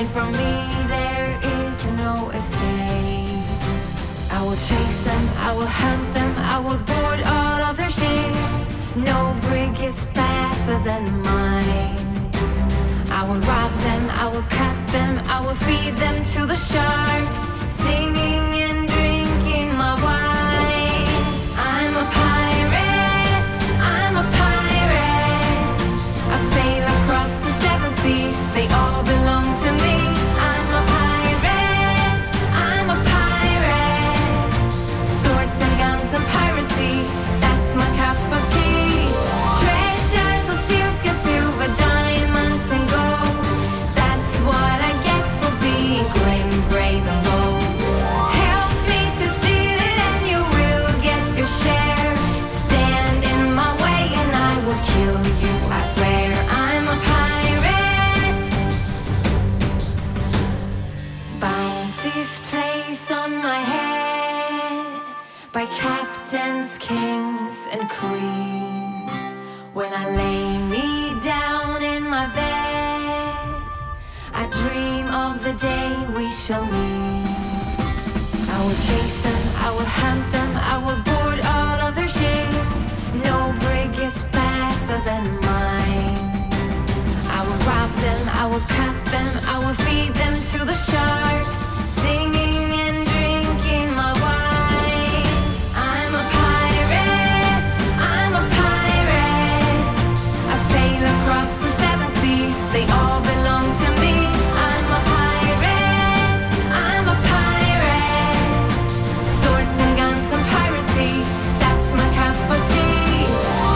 and from me there is no escape. I will chase them, I will hunt them, I will board all of their ships. No brig is faster than mine. I will rob them, I will cut them, I will feed them to the sharks, singing and drinking my wine. I'm a pirate, I'm a pirate. I sail across the seven seas, they all belong to me. I'm a pirate, I'm a pirate. Swords and guns and piracy, that's my cup of tea. Treasures of silk and silver, diamonds and gold, that's what I get for being grim, brave and bold. Help me to steal it and you will get your share. Stand in my way and I will kill you, I swear. I'm a pirate. Bounties placed on my head by captains, kings and queens. When I lay me down in my bed, I dream of the day we shall meet. I will chase them, I will hunt them, I will board all of their ships. No brig is faster than mine. I will rob them, I will cut them, I will feed them to the sharks, singing and drinking my wine. I'm a pirate, I'm a pirate. I sail across the seven seas, they all belong to me. I'm a pirate, I'm a pirate. Swords and guns and piracy, that's my cup of tea.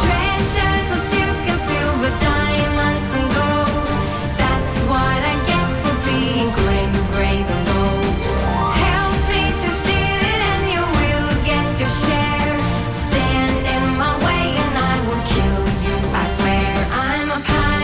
Treasures of silk and silver, diamonds and gold, that's what I get for being grim, brave and bold. Help me to steal it and you will get your share. Stand in my way and I will kill you, I swear. I'm a pirate.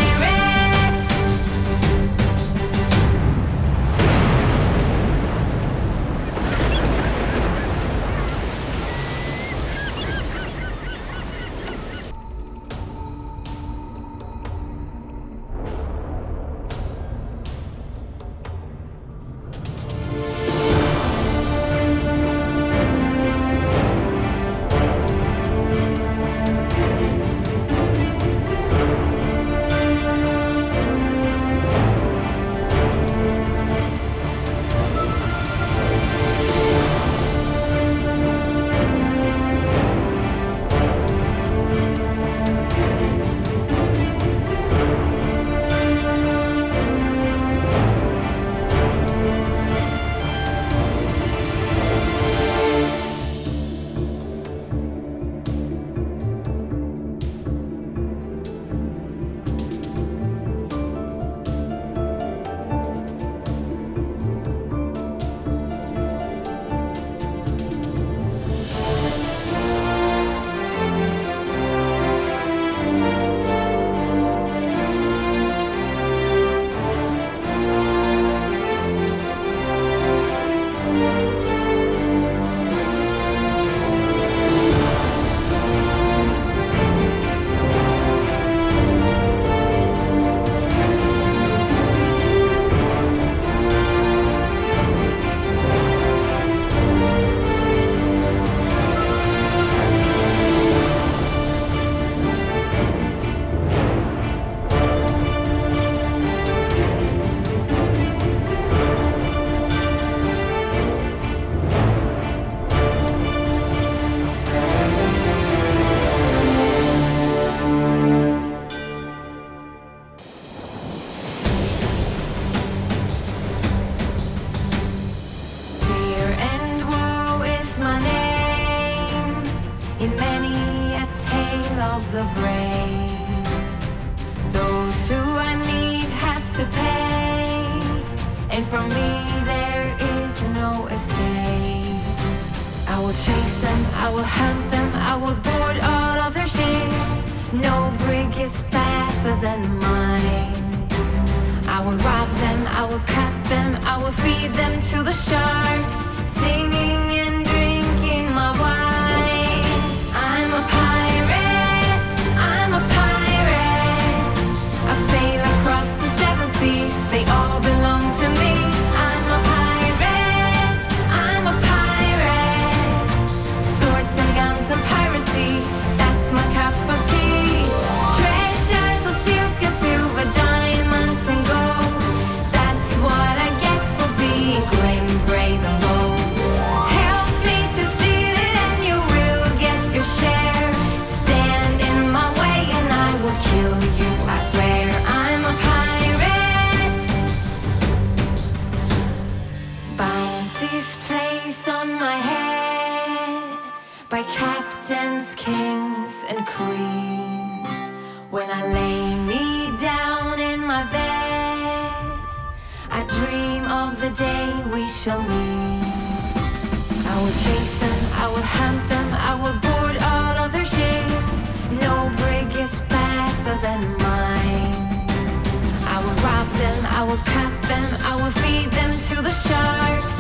Fear and woe is my name, in many a tale of the brave. Those who I meet have to pay, and from me there is no escape. I will chase them, I will hunt them, I will board all of their ships. No brig is faster than mine. I will rob them, I will cut them, I will feed them to the sharks, singing and drinking my wine. I'm a pirate, I'm a pirate. I sail across the seven seas, they all belong to me. I'm a pirate, I'm a pirate. Swords and guns and piracy, that's my cup of tea. Treasures of silk and silver, diamonds and gold, that's what I get for being grim, brave and bold. Help me to steal it and you will get your share. Stand in my way and I will kill you, I swear. I'm a pirate. Bounties placed on my head by captains, kings and queens. When I lay me down in my bed, I dream of the day we shall meet. I will chase them, I will hunt them, I will board all of their ships. No brig is faster than mine. I will rob them, I will cut them, I will feed them to the sharks.